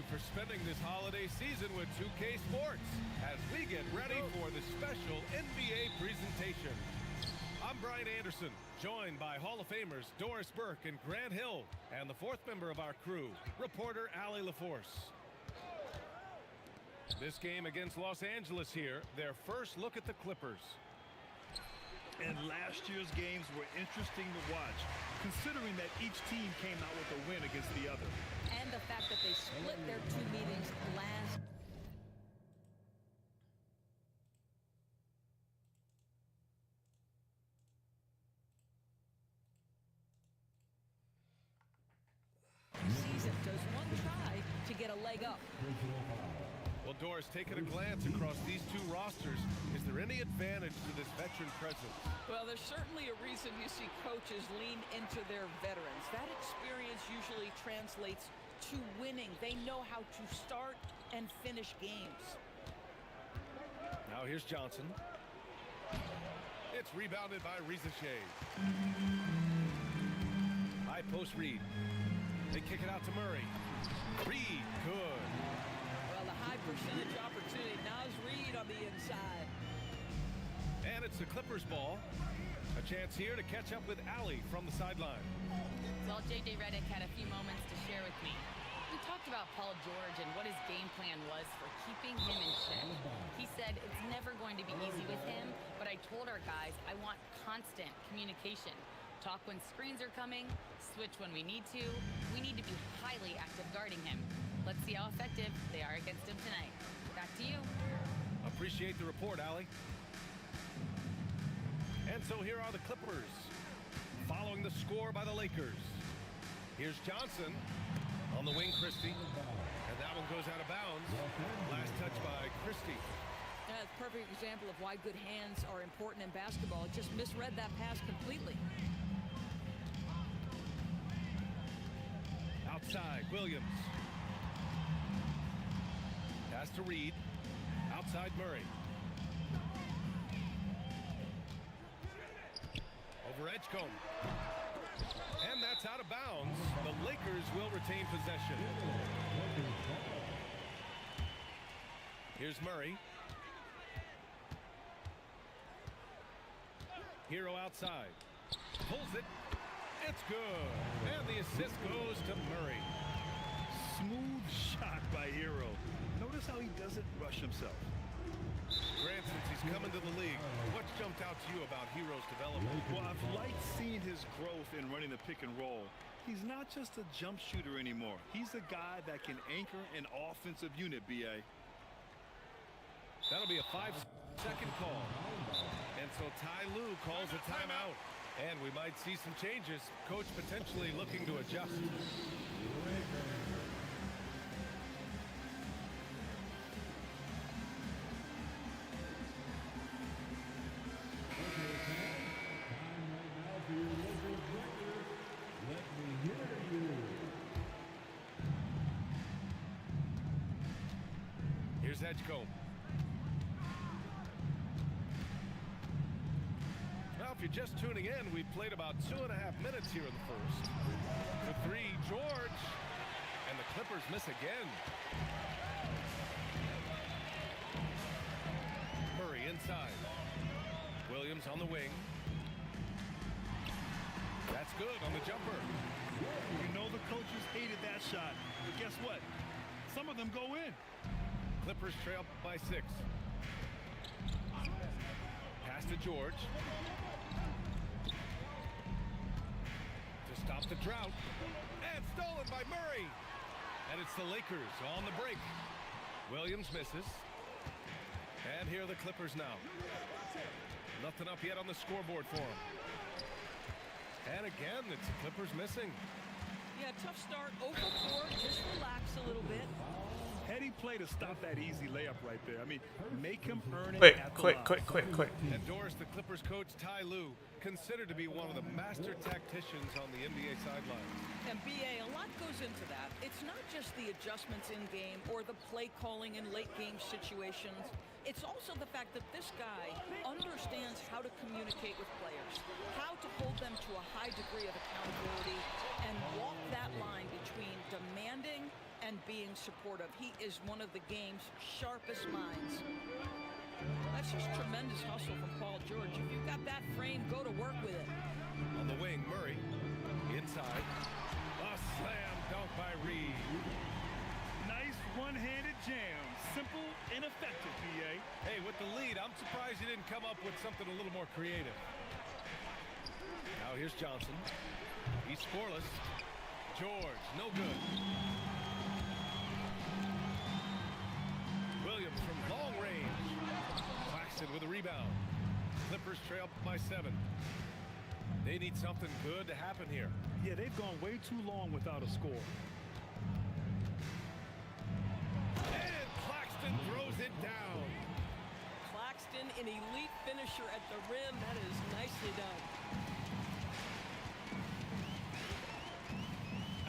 for spending this holiday season with 2K Sports as we get ready for the special NBA presentation. I'm Brian Anderson, joined by Hall of Famers Doris Burke and Grant Hill, and the fourth member of our crew, reporter Allie LaForce. This game against Los Angeles here, their first look at the Clippers. And last year's games were interesting to watch, considering that each team came out with a win against the other. And the fact that they split their two meetings last. Season does one try to get a leg up. Well, Doris, taking a glance across these two rosters, is there any advantage to this veteran presence? Well, there's certainly a reason you see coaches lean into their veterans. That experience usually translates to winning. They know how to start and finish games. Now here's Johnson. It's rebounded by Rizachet. High post Reed. They kick it out to Murray. Reed, good. Well, the high percentage opportunity. Naz Reed on the inside. And it's the Clippers ball. A chance here to catch up with Allie from the sideline. Well, J.J. Redick had a few moments to share with me. We talked about Paul George and what his game plan was for keeping him in check. He said it's never going to be easy with him, but I told our guys I want constant communication. Talk when screens are coming, switch when we need to. We need to be highly active guarding him. Let's see how effective they are against him tonight. Back to you. Appreciate the report, Allie. And so here are the Clippers, following the score by the Lakers. Here's Johnson on the wing, Christie. And that one goes out of bounds. Last touch by Christie. That's a perfect example of why good hands are important in basketball. It just misread that pass completely. Outside, Williams. Pass to Reed. Outside, Murray. Over Edgecombe. And that's out of bounds. The Lakers will retain possession. Here's Murray. Hero outside. Pulls it. It's good. And the assist goes to Murray. Smooth shot by Hero. Notice how he doesn't rush himself. Grant, since he's coming to the league, what's jumped out to you about Hero's development? Well, I've liked seeing his growth in running the pick and roll. He's not just a jump shooter anymore. He's a guy that can anchor an offensive unit, B.A. That'll be a 5-second call. And so Ty Lue calls a timeout. And we might see some changes. Coach potentially looking to adjust. Here's Edgecombe. Now, if you're just tuning in, we've played about 2.5 minutes here in the first. The three, George. And the Clippers miss again. Murray inside. Williams on the wing. That's good on the jumper. You know the coaches hated that shot. But guess what? Some of them go in. Clippers trail by 6. Pass to George. To stop the drought. And stolen by Murray. And it's the Lakers on the break. Williams misses. And here are the Clippers now. Nothing up yet on the scoreboard for them. And again, it's the Clippers missing. Yeah, tough start. 0 for 4. Just relax a little bit. Heady play to stop that easy layup right there. I mean, make him earn it. Quick. And Doris, the Clippers coach Ty Lue, considered to be one of the master tacticians on the NBA sideline. And BA, a lot goes into that. It's not just the adjustments in game or the play calling in late game situations. It's also the fact that this guy understands how to communicate with players, how to hold them to a high degree of accountability, and walk that line between demanding and being supportive. He is one of the game's sharpest minds. That's just tremendous hustle from Paul George. If you've got that frame, go to work with it. On the wing, Murray. Inside. A slam dunk by Reed. Nice one-handed jam. Simple and effective, PA. Hey, with the lead, I'm surprised he didn't come up with something a little more creative. Now here's Johnson. He's scoreless. George, no good. Williams from long range. Claxton with a rebound. Clippers trail by 7. They need something good to happen here. Yeah, they've gone way too long without a score. And Claxton throws it down. Claxton, an elite finisher at the rim. That is nicely done.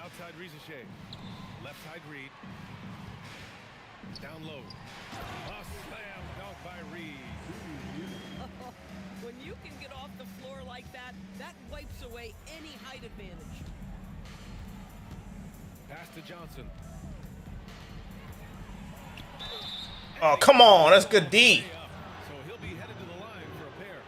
Outside Rizachet. Left side Reed. Down low. A slam dunk by Reed. When you can get off the floor like that, that wipes away any height advantage. Pass to Johnson. Oh, come on. That's good D. So he'll be headed to the line for a pair.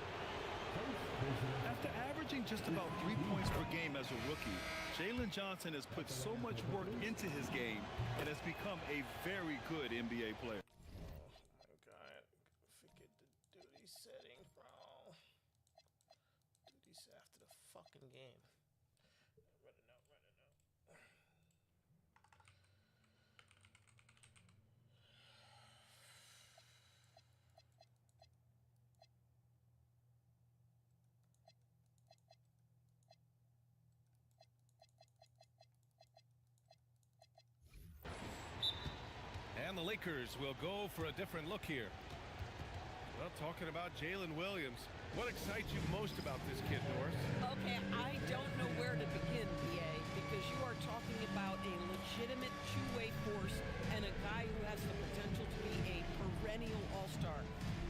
After averaging just about 3 points per game as a rookie, Jalen Johnson has put so much work into his game and has become a very good NBA player. God, forget the duty setting, bro. Duty's after the fucking game. Running out. And the Lakers will go for a different look here. Well, talking about Jalen Williams, what excites you most about this kid, Norris? Okay, I don't know where to begin, PA, because you are talking about a legitimate two-way force and a guy who has the potential to be a perennial all-star.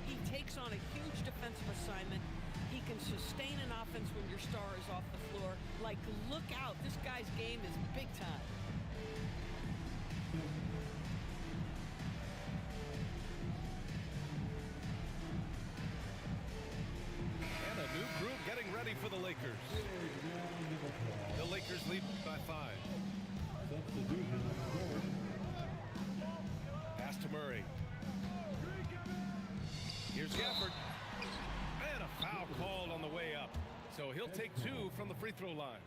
He takes on a huge defensive assignment. He can sustain an offense when your star is off the floor. Like, look out. This guy's game is big time. And a new group getting ready for the Lakers. The Lakers lead by 5. Pass to Murray. Here's Gafford. And a foul called on the way up. So he'll take 2 from the free throw line.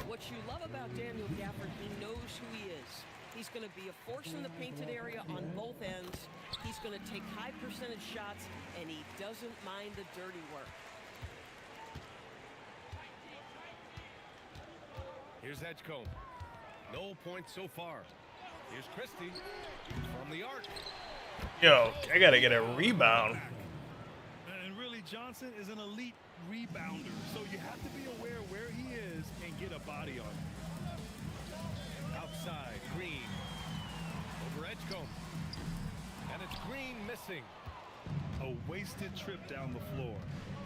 What you love about Daniel Gafford, he knows who he is. He's going to be a force in the painted area on both ends. He's going to take high percentage shots, and he doesn't mind the dirty work. Here's Edgecombe. No points so far. Here's Christie from the arc. Yo, I gotta get a rebound. And really, Johnson is an elite rebounder, so you have to be aware where he is and get a body on him. Outside, Green. Over Edgecombe. And it's Green missing. A wasted trip down the floor.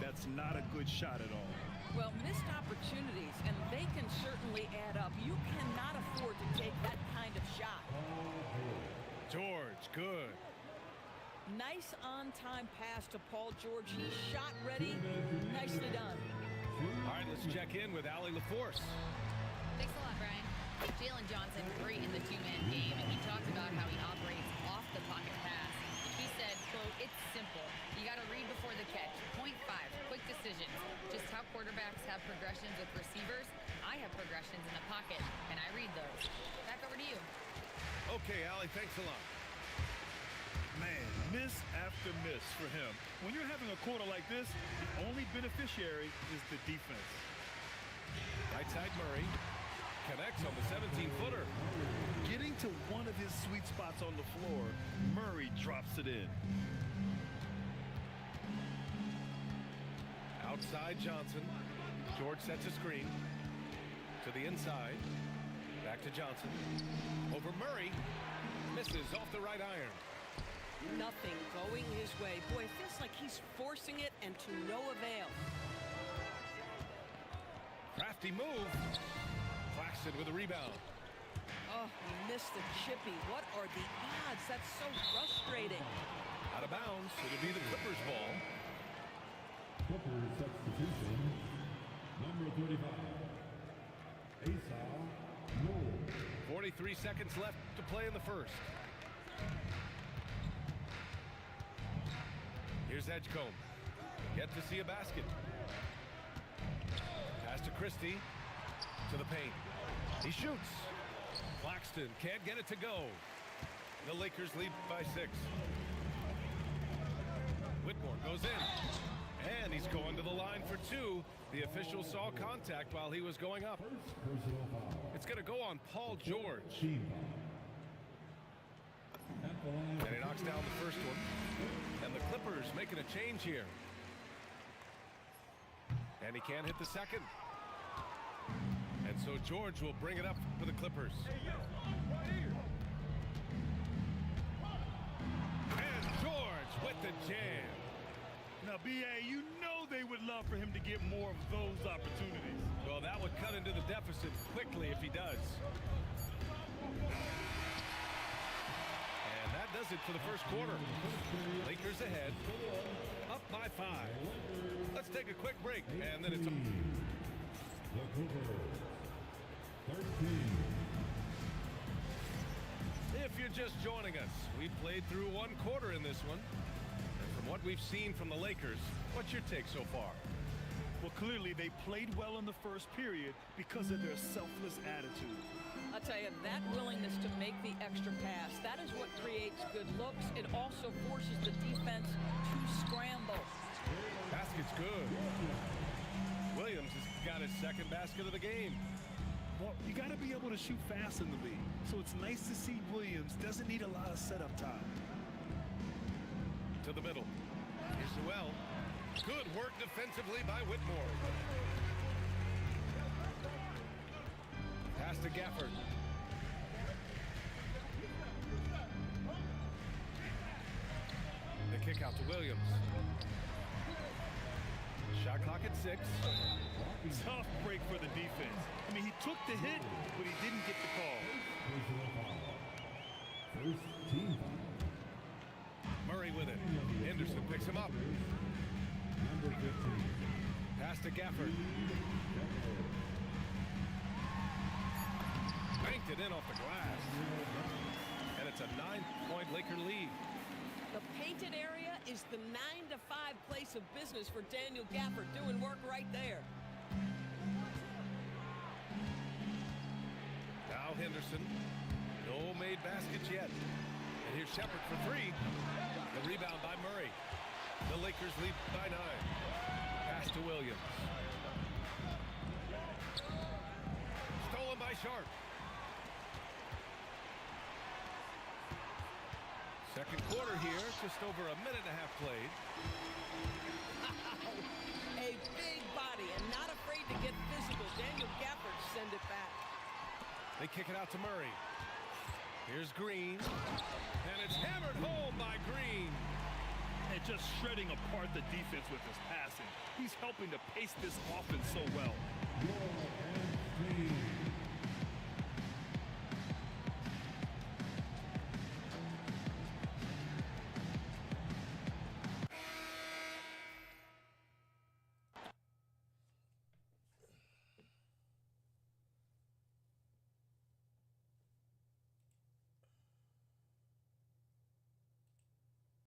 That's not a good shot at all. Well, missed opportunities, and they can certainly add up. You cannot afford to take that kind of shot. George, good. Nice on-time pass to Paul George. He's shot ready. Nicely done. All right, let's check in with Allie LaForce. Thanks a lot, Brian. Jalen Johnson, great in the two-man game, and he talked about how he operates off the pocket pass. He said, quote, "It's simple. You got to read before the catch. Point 5, quick decisions. Just how quarterbacks have progressions with receivers, I have progressions in the pocket, and I read those." Back over to you. Okay, Allie, thanks a lot. Man, miss after miss for him. When you're having a quarter like this, the only beneficiary is the defense. Right side Murray. Connects on the 17-footer. Getting to one of his sweet spots on the floor, Murray drops it in. Outside Johnson. George sets a screen. To the inside. Back to Johnson. Over Murray. Misses off the right iron. Nothing going his way. Boy, it feels like he's forcing it and to no avail. Crafty move. Claxton with a rebound. Oh, he missed the chippy. What are the odds? That's so frustrating. Out of bounds. It'll be the Clippers ball. Clippers substitution, number 35, Asa Noel. 43 seconds left to play in the first. Here's Edgecombe. Yet to see a basket. Pass to Christie. To the paint. He shoots. Claxton can't get it to go. The Lakers lead by 6. Whitmore goes in. And he's going to the line for 2. The official saw contact while he was going up. It's going to go on Paul George. And he knocks down the first one. And the Clippers making a change here. And he can't hit the second. And so George will bring it up for the Clippers. And George with the jam. Now, B.A., you know they would love for him to get more of those opportunities. Well, that would cut into the deficit quickly if he does. And that does it for the first quarter. Lakers ahead, up by 5. Let's take a quick break, and then it's The Clippers, 13. If you're just joining us, we played through 1 quarter in this one. And from what we've seen from the Lakers, what's your take so far? Well, clearly they played well in the first period because of their selfless attitude. I'll tell you, that willingness to make the extra pass, that is what creates good looks. It also forces the defense to scramble. Basket's good. Williams has got his second basket of the game. Well, you got to be able to shoot fast in the league. So it's nice to see Williams doesn't need a lot of setup time. To the middle. Here's Noel. Good work defensively by Whitmore. Pass to Gafford. The kick out to Williams. Shot clock at 6. Tough break for the defense. I mean, he took the hit, but he didn't get the call. First team foul. Murray with it. Henderson picks him up. Number 15. Pass to Gafford. Banked it in off the glass. And it's a 9-point Laker lead. The painted area is the 9-to-5 place of business for Daniel Gafford, doing work right there. Now Henderson. No made baskets yet. And here's Shepard for 3. The rebound by Murray. The Lakers lead by 9. Pass to Williams. Stolen by Sharp. Second quarter here, just over a minute and a half played. A big body and not afraid to get physical. Daniel Gafford send it back. They kick it out to Murray. Here's Green. And it's hammered home by Green. And just shredding apart the defense with his passing. He's helping to pace this offense so well. Your and